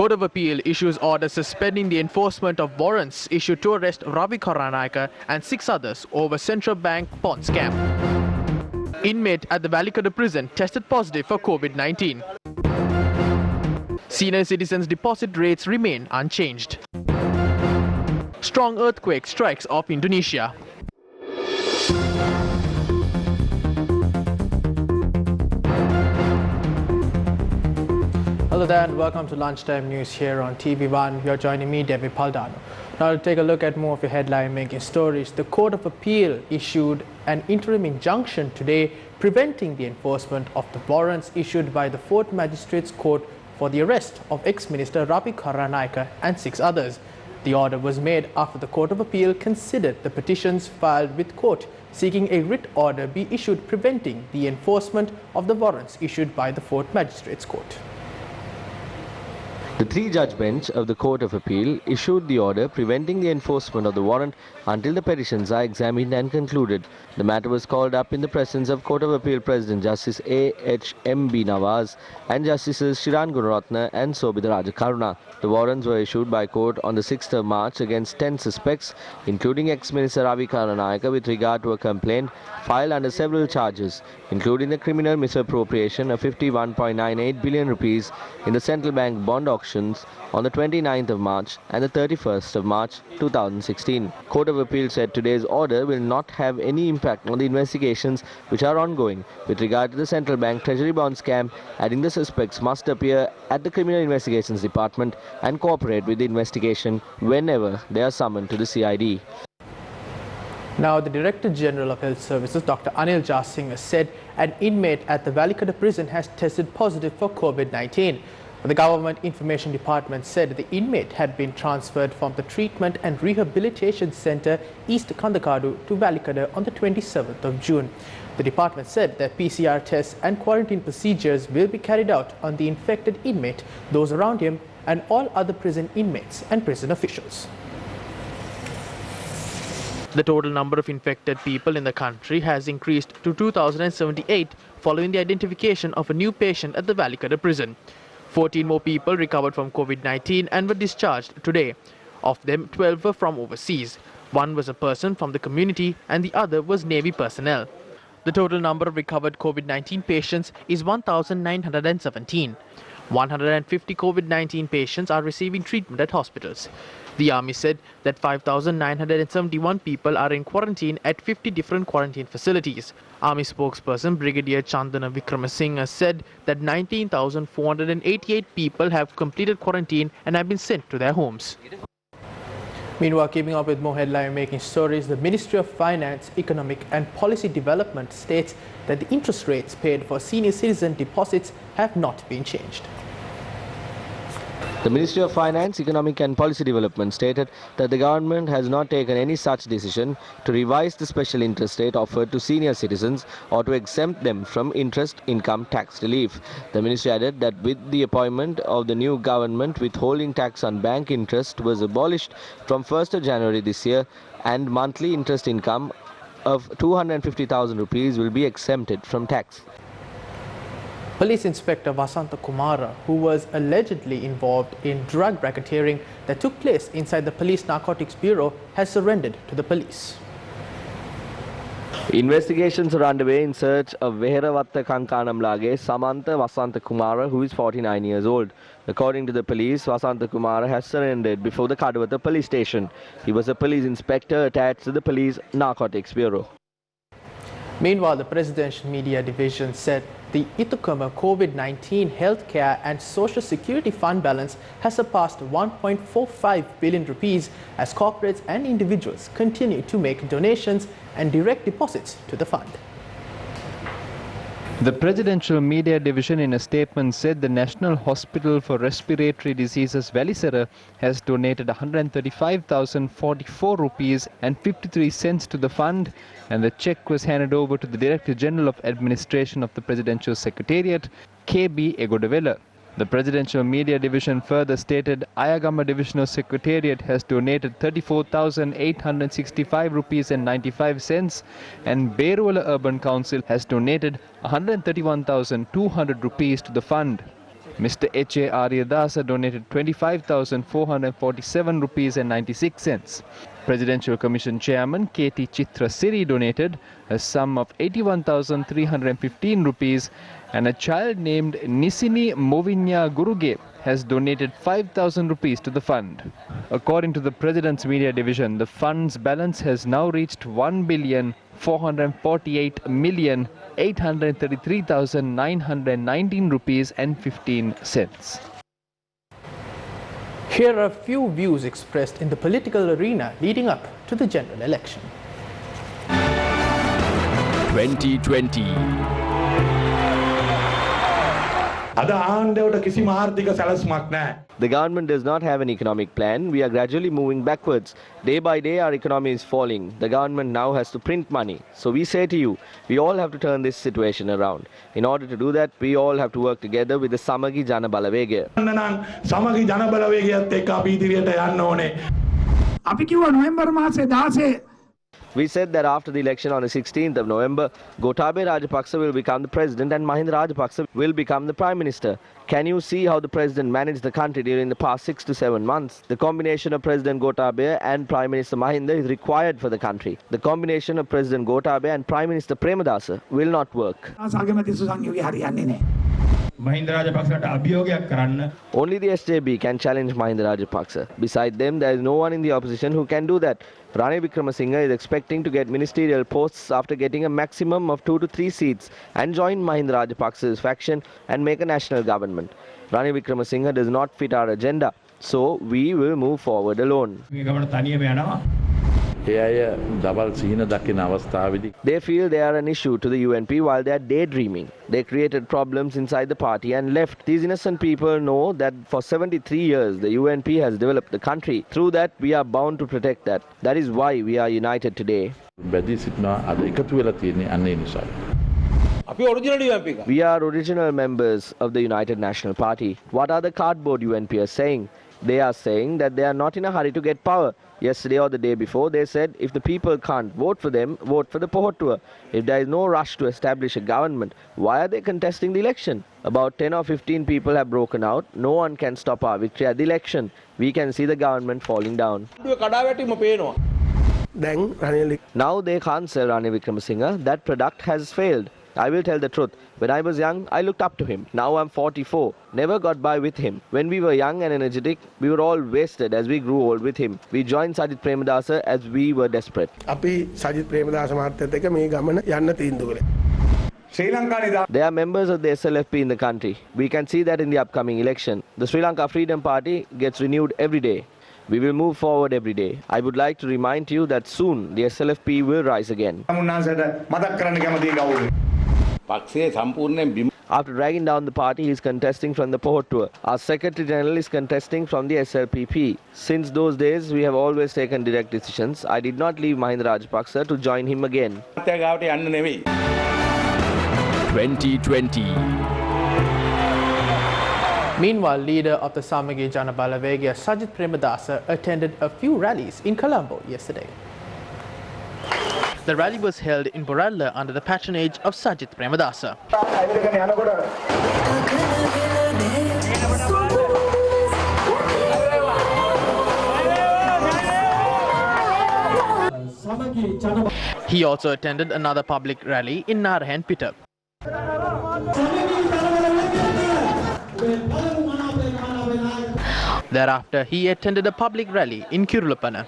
Court of Appeal issues order suspending the enforcement of warrants issued to arrest Ravi Karanayaka and 6 others over central bank bond scam. Inmate at the Valikada prison tested positive for COVID-19. Senior citizens' deposit rates remain unchanged. Strong earthquake strikes off Indonesia. Hello there and welcome to Lunchtime News here on TV1. You're joining me, David Paldano. Now to take a look at more of your headline-making stories, the Court of Appeal issued an interim injunction today preventing the enforcement of the warrants issued by the 4th Magistrates Court for the arrest of ex-Minister Ravi Karanayaka and 6 others. The order was made after the Court of Appeal considered the petitions filed with court seeking a writ order be issued preventing the enforcement of the warrants issued by the 4th Magistrates Court. The 3-judge bench of the Court of Appeal issued the order preventing the enforcement of the warrant until the petitions are examined and concluded. The matter was called up in the presence of Court of Appeal President Justice A.H.M.B. Nawaz and Justices Shiran Gunaratna and Sobhita Rajakaruna. The warrants were issued by court on the 6th of March against 10 suspects, including ex-Minister Ravi Karanayaka, with regard to a complaint filed under several charges, including the criminal misappropriation of 51.98 billion rupees in the central bank bond auctions on the 29th of March and the 31st of March 2016. Court of Appeal said today's order will not have any impact on the investigations which are ongoing with regard to the central bank treasury bond scam, adding the suspects must appear at the Criminal Investigations Department and cooperate with the investigation whenever they are summoned to the CID. Now, the Director General of Health Services, Dr. Anil Jasinghe, said an inmate at the Valikada prison has tested positive for COVID-19. The Government Information Department said the inmate had been transferred from the Treatment and Rehabilitation Centre East Kandakadu to Valikada on the 27th of June. The department said that PCR tests and quarantine procedures will be carried out on the infected inmate, those around him, and all other prison inmates and prison officials. The total number of infected people in the country has increased to 2,078 following the identification of a new patient at the Valikada prison. 14 more people recovered from COVID-19 and were discharged today. Of them, 12 were from overseas. One was a person from the community and the other was Navy personnel. The total number of recovered COVID-19 patients is 1,917. 150 COVID-19 patients are receiving treatment at hospitals. The Army said that 5,971 people are in quarantine at 50 different quarantine facilities. Army spokesperson Brigadier Chandana Wickramasinghe said that 19,488 people have completed quarantine and have been sent to their homes. Meanwhile, keeping up with more headline-making stories, the Ministry of Finance, Economic and Policy Development states that the interest rates paid for senior citizen deposits have not been changed. The Ministry of Finance, Economic and Policy Development stated that the government has not taken any such decision to revise the special interest rate offered to senior citizens or to exempt them from interest income tax relief. The ministry added that with the appointment of the new government, withholding tax on bank interest was abolished from 1st of January this year, and monthly interest income of 250,000 rupees will be exempted from tax. Police Inspector Vasantha Kumara, who was allegedly involved in drug racketeering that took place inside the Police Narcotics Bureau, has surrendered to the police. Investigations are underway in search of Veheravatta Kankanamlage Samantha Vasantha Kumara, who is 49 years old. According to the police, Vasantha Kumara has surrendered before the Kadawatha police station. He was a police inspector attached to the Police Narcotics Bureau. Meanwhile, the Presidential Media Division said the Ithukama COVID-19 Healthcare and Social Security Fund balance has surpassed 1.45 billion rupees as corporates and individuals continue to make donations and direct deposits to the fund. The Presidential Media Division in a statement said the National Hospital for Respiratory Diseases Valisara has donated 135,044 rupees and 53 cents to the fund, and the cheque was handed over to the Director General of Administration of the Presidential Secretariat, K.B. Egodavela. The Presidential Media Division further stated Ayagama Divisional Secretariat has donated 34,865 rupees and 95 cents, and Beruwala Urban Council has donated 131,200 rupees to the fund. Mr. H.A. Aryadasa donated 25,447 rupees and 96 cents. Presidential Commission Chairman K.T. Chitra Siri donated a sum of 81,315 rupees, and a child named Nisini Movinya Guruge has donated 5,000 rupees to the fund. According to the President's Media Division, the fund's balance has now reached 1,448,833,919 rupees and 15 cents. Here are a few views expressed in the political arena leading up to the general election. 2020. The government does not have an economic plan. We are gradually moving backwards. Day by day our economy is falling. The government now has to print money. So we say to you, we all have to turn this situation around. In order to do that, we all have to work together with the Samagi Jana Balavegaya. Samagi Jana Balavegayat ekka අපි ඉදිරියට යන්න ඕනේ. අපි කිව්වා නොවැම්බර් මාසේ 16 We said that after the election on the 16th of November, Gotabaya Rajapaksa will become the president and Mahinda Rajapaksa will become the prime minister. Can you see how the president managed the country during the past 6 to 7 months? The combination of President Gotabaya and Prime Minister Mahinda is required for the country. The combination of President Gotabaya and Prime Minister Premadasa will not work. Only the SJB can challenge Mahinda Rajapaksa. Beside them, there is no one in the opposition who can do that. Ranil Wickremesinghe is expecting to get ministerial posts after getting a maximum of 2 to 3 seats and join Mahinda Rajapaksa's faction and make a national government. Ranil Wickremesinghe does not fit our agenda, so we will move forward alone. They feel they are an issue to the UNP while they are daydreaming. They created problems inside the party and left. These innocent people know that for 73 years the UNP has developed the country. Through that, we are bound to protect that. That is why we are united today. We are original members of the United National Party. What are the cardboard UNPers saying? They are saying that they are not in a hurry to get power. Yesterday or the day before, they said if the people can't vote for them, vote for the Pohotua. If there is no rush to establish a government, why are they contesting the election? About 10 or 15 people have broken out. No one can stop our victory at the election. We can see the government falling down. Now they can't sell Ranil Wickremesinghe. That product has failed. I will tell the truth. When I was young, I looked up to him. Now I'm 44. Never got by with him. When we were young and energetic, we were all wasted as we grew old with him. We joined Sajith Premadasa as we were desperate. They are members of the SLFP in the country. We can see that in the upcoming election. The Sri Lanka Freedom Party gets renewed every day. We will move forward every day. I would like to remind you that soon the SLFP will rise again. After dragging down the party, he is contesting from the Pohotua. Our Secretary General is contesting from the SLPP. Since those days, we have always taken direct decisions. I did not leave Mahinda Rajapaksa to join him again. 2020. Meanwhile, leader of the Samagi Jana Balavegaya, Sajith Premadasa, attended a few rallies in Colombo yesterday. The rally was held in Boralla under the patronage of Sajith Premadasa. He also attended another public rally in Narayan Pitta. Thereafter, he attended a public rally in Kirulapana.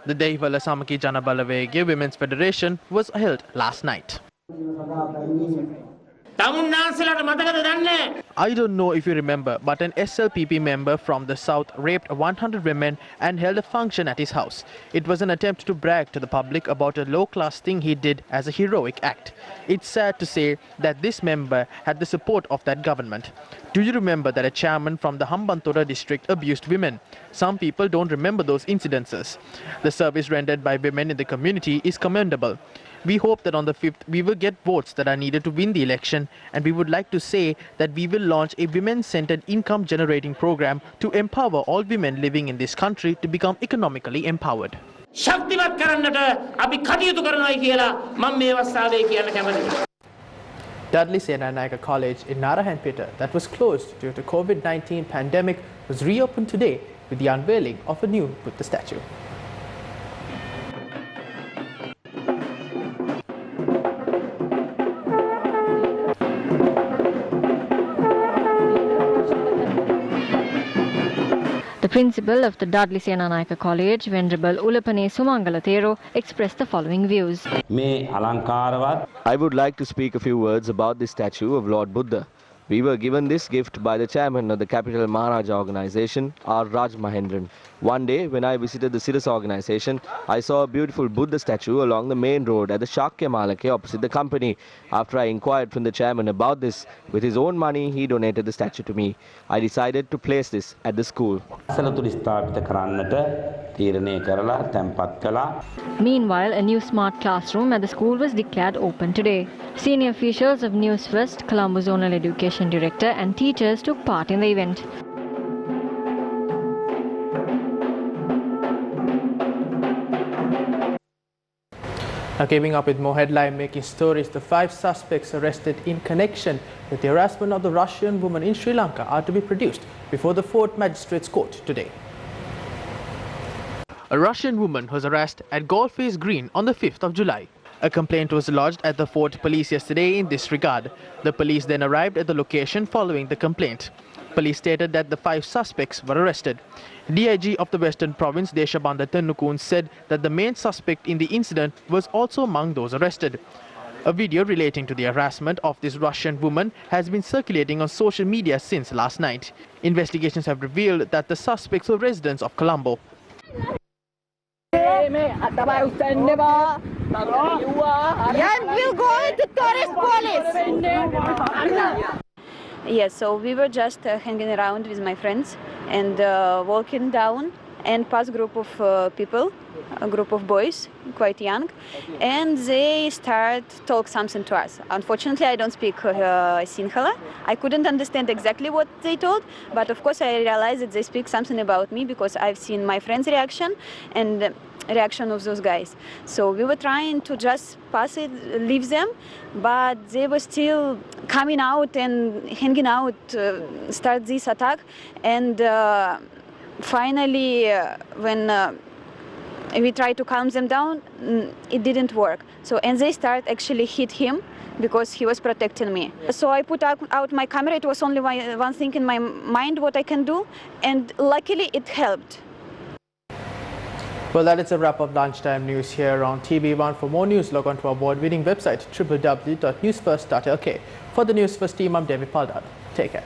The Dehiwala Samaki Jana Balavegaya Women's Federation was held last night. I don't know if you remember, but an SLPP member from the south raped 100 women and held a function at his house. It was an attempt to brag to the public about a low-class thing he did as a heroic act. It's sad to say that this member had the support of that government. Do you remember that a chairman from the Hambantota district abused women? Some people don't remember those incidences. The service rendered by women in the community is commendable. We hope that on the 5th we will get votes that are needed to win the election, and we would like to say that we will launch a women-centered income generating program to empower all women living in this country to become economically empowered. ශක්තිමත් කරන්නට අපි කටයුතු කරනවායි කියලා මම මේ අවස්ථාවේ කියන්න කැමතියි. Dudley Senanayake College in Narayanpeta that was closed due to COVID-19 pandemic was reopened today with the unveiling of a new Buddha statue. The principal of the Dudley Senanayake College, Venerable Ulapane Sumangalathero, expressed the following views. I would like to speak a few words about the statue of Lord Buddha. We were given this gift by the chairman of the Capital Maharaja organization, R. Raj Mahendran. One day, when I visited the Siras organization, I saw a beautiful Buddha statue along the main road at the Shakya Malake opposite the company. After I inquired from the chairman about this, with his own money, he donated the statue to me. I decided to place this at the school. Meanwhile, a new smart classroom at the school was declared open today. Senior officials of Newsfirst, Colombo Zonal Education Director and teachers took part in the event. Now, keeping up with more headline-making stories, the 5 suspects arrested in connection with the harassment of the Russian woman in Sri Lanka are to be produced before the 4th Magistrates Court today. A Russian woman was arrested at Goldface Green on the 5th of July. A complaint was lodged at the Fort Police yesterday in this regard. The police then arrived at the location following the complaint. Police stated that the 5 suspects were arrested. DIG of the Western Province, Deshabanda Tennukun, said that the main suspect in the incident was also among those arrested. A video relating to the harassment of this Russian woman has been circulating on social media since last night. Investigations have revealed that the suspects were residents of Colombo. We'll go into tourist police. Yes, so we were just hanging around with my friends and walking down and past a group of people, a group of boys, quite young, and they start talk something to us. Unfortunately, I don't speak Sinhala. I couldn't understand exactly what they told, but of course I realized that they speak something about me because I've seen my friend's reaction and reaction of those guys. So we were trying to just pass it, leave them, but they were still coming out and hanging out, start this attack, and finally when we tried to calm them down, it didn't work. So, and they start actually hit him because he was protecting me. So I put out my camera. It was only one thing in my mind what I can do, and luckily it helped. Well, that is a wrap of lunchtime news here on TV1. For more news, log on to our award-winning website www.newsfirst.lk. For the Newsfirst team, I'm David Paldad. Take care.